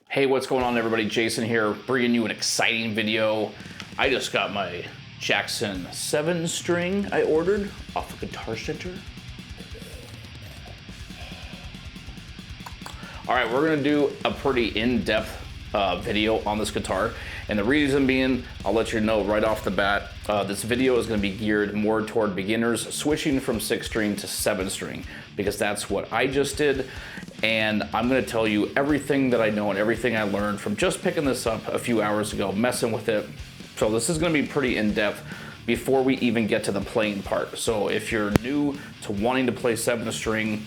Hey, what's going on everybody? Jason here, bringing you an exciting video. I just got my Jackson 7 string I ordered off of Guitar Center. All right, we're gonna do a pretty in-depth video on this guitar. And the reason being, I'll let you know right off the bat, this video is gonna be geared more toward beginners switching from 6-string to 7-string, because that's what I just did. And I'm gonna tell you everything that I know and everything I learned from just picking this up a few hours ago, messing with it. So this is gonna be pretty in-depth before we even get to the playing part. So if you're new to wanting to play 7-string,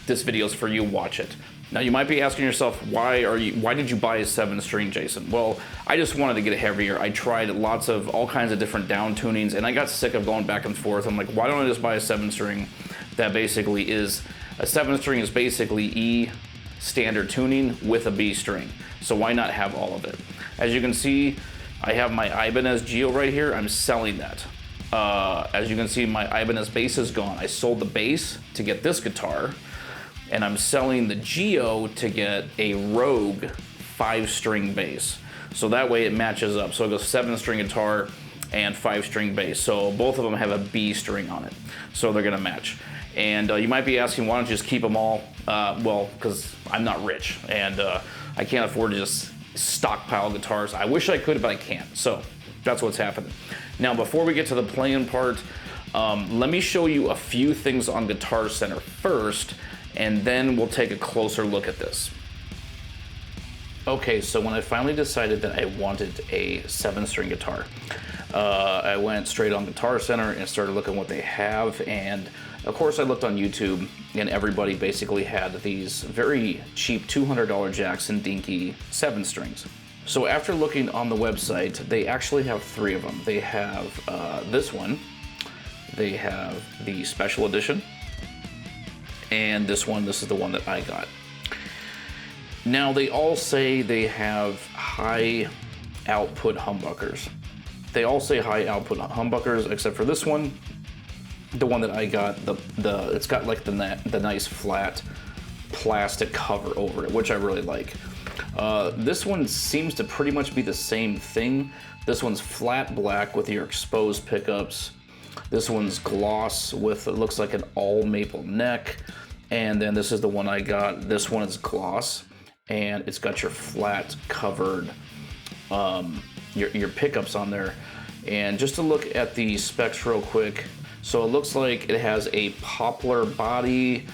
this video is for you, watch it. Now you might be asking yourself, why did you buy a 7-string, Jason? Well, I just wanted to get it heavier. I tried all kinds of different down tunings, and I got sick of going back and forth. I'm like, why don't I just buy a 7-string that basically is, a 7-string is basically E standard tuning with a B string. So why not have all of it? As you can see, I have my Ibanez Geo right here. I'm selling that. As you can see, my Ibanez bass is gone. I sold the bass to get this guitar, and I'm selling the Geo to get a Rogue 5-string bass. So that way it matches up. So it goes 7-string guitar and 5-string bass. So both of them have a B string on it. So they're gonna match. And you might be asking, why don't you just keep them all? Well, because I'm not rich and I can't afford to just stockpile guitars. I wish I could, but I can't. So that's what's happening. Now, before we get to the playing part, let me show you a few things on Guitar Center first, and then we'll take a closer look at this. Okay, so when I finally decided that I wanted a 7-string guitar, I went straight on Guitar Center and started looking what they have, and of course I looked on YouTube, and everybody basically had these very cheap $200 Jackson Dinky 7-strings. So after looking on the website, they actually have 3 of them. They have this one, they have the special edition, and this is the one that I got. Now they all say they have high output humbuckers. They all say high output humbuckers, except for this one, the one that I got. It's got like the nice flat plastic cover over it, which I really like. This one seems to pretty much be the same thing. This one's flat black with your exposed pickups. This one's gloss with, it looks like an all maple neck. And then this is the one I got. This one is gloss, and it's got your flat covered, your pickups on there. And just to look at the specs real quick, so it looks like it has a poplar body,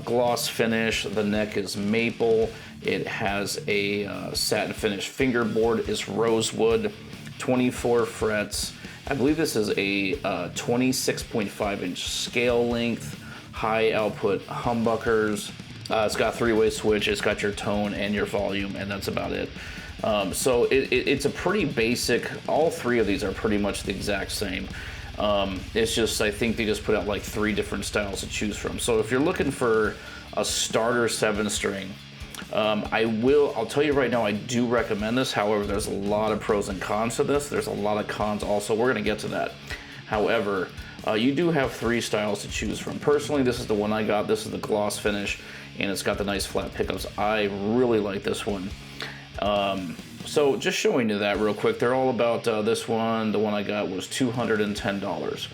gloss finish. The neck is maple. It has a satin finish fingerboard. It's rosewood, 24 frets. I believe this is a 26.5-inch scale length, high output humbuckers. It's got 3-way switch. It's got your tone and your volume, and that's about it. So it's a pretty basic. All 3 of these are pretty much the exact same. It's just, I think they just put out like 3 different styles to choose from. So if you're looking for a starter 7-string, I'll tell you right now, I do recommend this. However, there's a lot of pros and cons to this. There's a lot of cons also. We're gonna get to that. However, you do have 3 styles to choose from. Personally, this is the one I got. This is the gloss finish, and it's got the nice flat pickups. I really like this one. So just showing you that real quick. They're all about this one. The one I got was $210.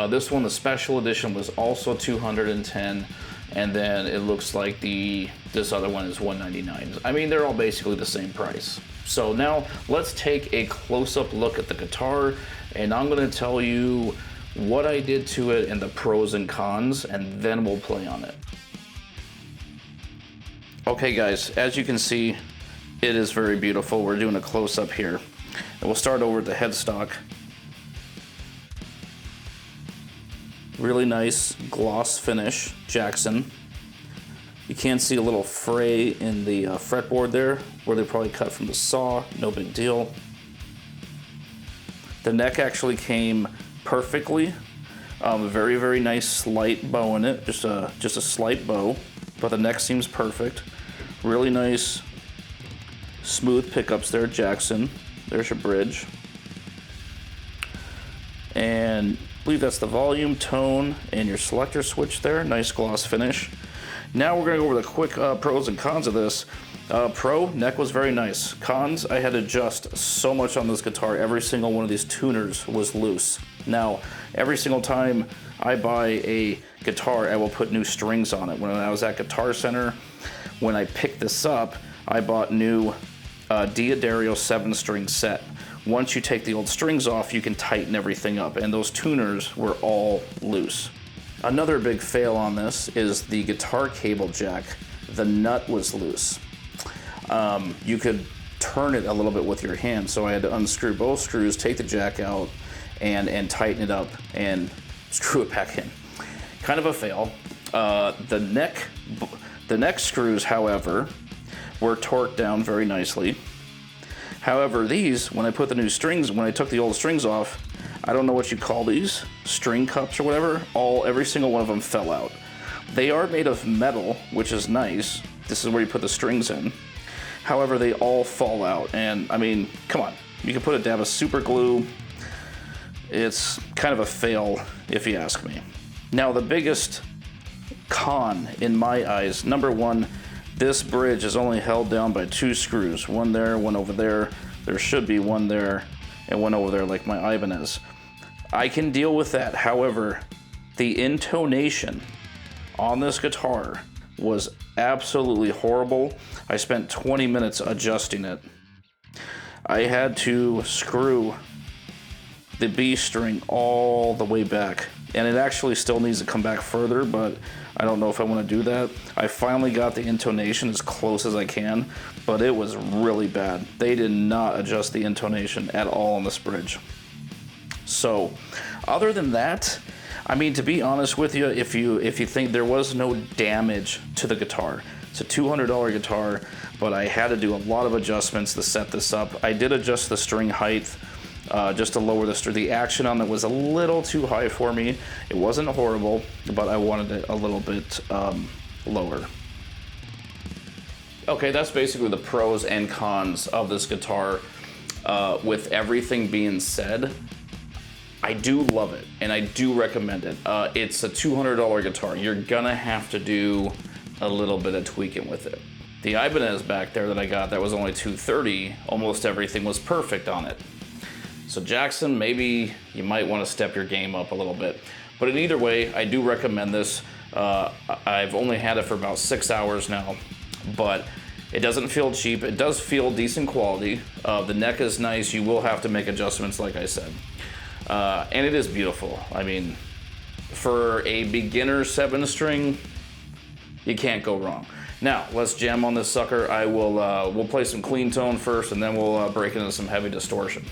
This one, the special edition, was also $210, and then it looks like this other one is $199. I mean, they're all basically the same price. So now let's take a close-up look at the guitar, and I'm going to tell you what I did to it and the pros and cons, and then we'll play on it. Okay guys, as you can see, it is very beautiful. We're doing a close-up here. And we'll start over at the headstock. Really nice gloss finish, Jackson. You can see a little fray in the fretboard there, where they probably cut from the saw, no big deal. The neck actually came perfectly. Very, very nice slight bow in it, just a slight bow, but the neck seems perfect. Really nice smooth pickups there, Jackson. There's your bridge. And I believe that's the volume, tone, and your selector switch there. Nice gloss finish. Now we're going to go over the quick pros and cons of this. Pro, neck was very nice. Cons, I had to adjust so much on this guitar. Every single one of these tuners was loose. Now, every single time I buy a guitar, I will put new strings on it. When I was at Guitar Center, when I picked this up, I bought new D'Addario 7-string set. Once you take the old strings off, you can tighten everything up, and those tuners were all loose. Another big fail on this is the guitar cable jack. The nut was loose. You could turn it a little bit with your hand, so I had to unscrew both screws, take the jack out, and tighten it up and screw it back in. Kind of a fail. The neck screws, however, were torqued down very nicely. However, these, when I put the new strings, when I took the old strings off, I don't know what you call these, string cups or whatever, every single one of them fell out. They are made of metal, which is nice. This is where you put the strings in. However, they all fall out, and I mean, come on. You can put a dab of super glue. It's kind of a fail, if you ask me. Now, the biggest con in my eyes, number one, this bridge is only held down by 2 screws. One there, one over there. There should be one there and one over there like my Ibanez. I can deal with that. However, the intonation on this guitar was absolutely horrible. I spent 20 minutes adjusting it. I had to screw the B string all the way back, and it actually still needs to come back further, but I don't know if I want to do that. I finally got the intonation as close as I can, but it was really bad. They did not adjust the intonation at all on this bridge. So, other than that, I mean, to be honest with you, if you think there was no damage to the guitar, it's a $200 guitar, but I had to do a lot of adjustments to set this up. I did adjust the string height just to lower the string. The action on it was a little too high for me. It wasn't horrible, but I wanted it a little bit lower. Okay, that's basically the pros and cons of this guitar. With everything being said, I do love it, and I do recommend it. It's a $200 guitar. You're gonna have to do a little bit of tweaking with it. The Ibanez back there that I got, that was only $230, almost everything was perfect on it. So Jackson, maybe you might want to step your game up a little bit. But in either way, I do recommend this. I've only had it for about 6 hours now, but it doesn't feel cheap. It does feel decent quality. The neck is nice. You will have to make adjustments, like I said. And it is beautiful. I mean, for a beginner 7-string, you can't go wrong. Now, let's jam on this sucker. We'll play some clean tone first, and then we'll break into some heavy distortion.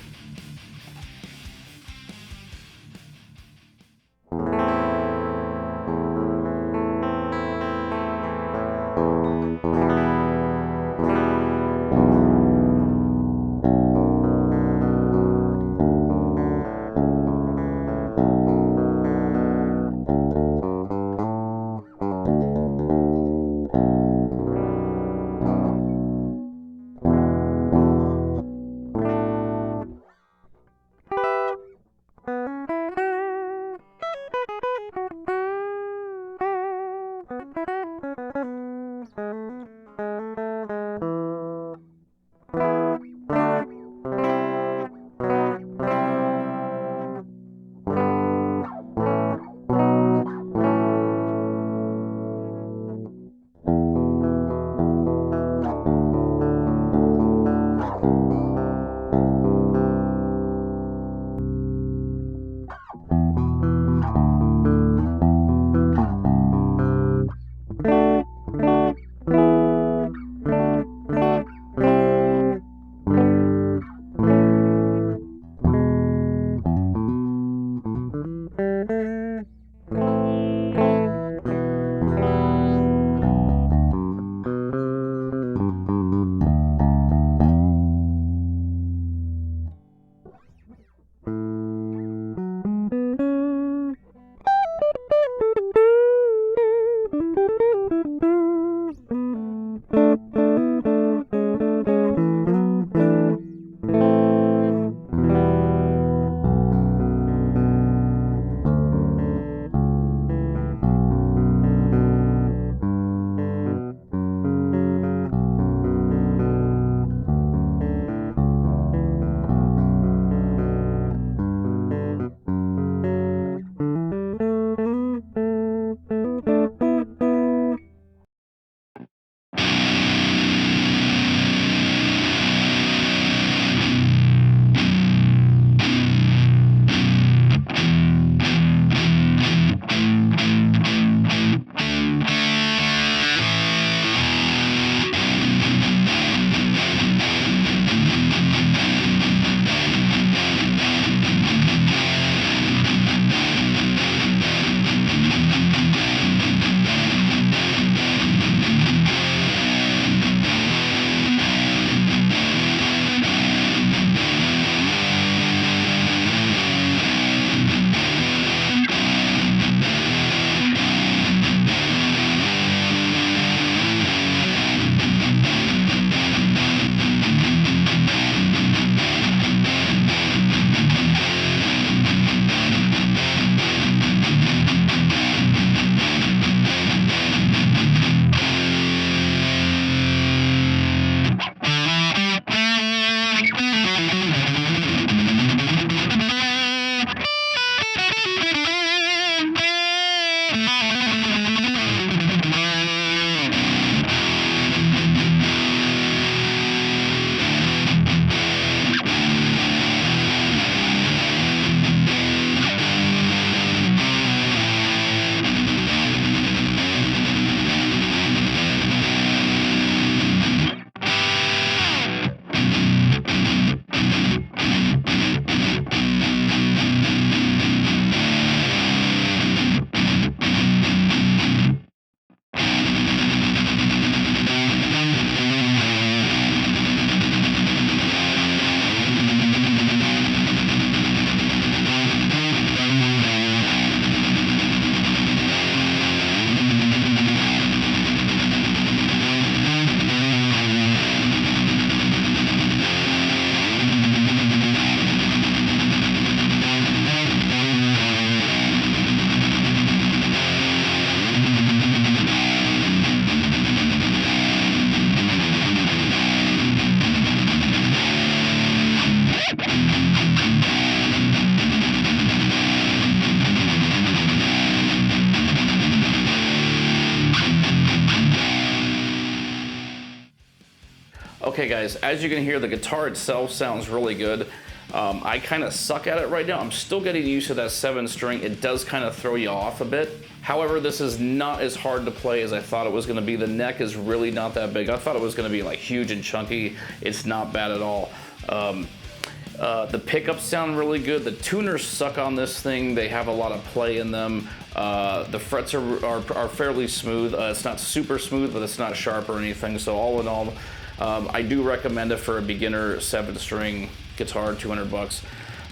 Okay guys, as you can hear, the guitar itself sounds really good. I kind of suck at it right now. I'm still getting used to that 7-string. It does kind of throw you off a bit. However, this is not as hard to play as I thought it was going to be. The neck is really not that big. I thought it was going to be like huge and chunky. It's not bad at all. The pickups sound really good. The tuners suck on this thing. They have a lot of play in them. The frets are fairly smooth. It's not super smooth, but it's not sharp or anything. So all in all, I do recommend it for a beginner 7-string guitar, 200 bucks.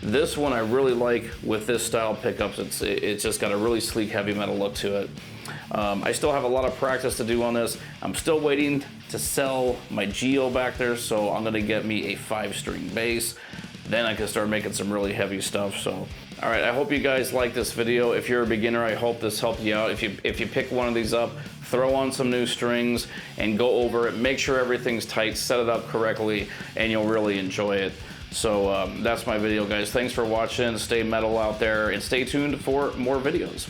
This one I really like with this style pickups. It's just got a really sleek heavy metal look to it. I still have a lot of practice to do on this. I'm still waiting to sell my Geo back there, so I'm gonna get me a 5-string bass. Then I can start making some really heavy stuff. So, all right, I hope you guys like this video. If you're a beginner, I hope this helped you out. If you pick one of these up, throw on some new strings and go over it. Make sure everything's tight, set it up correctly, and you'll really enjoy it. So that's my video, guys. Thanks for watching. Stay metal out there and stay tuned for more videos.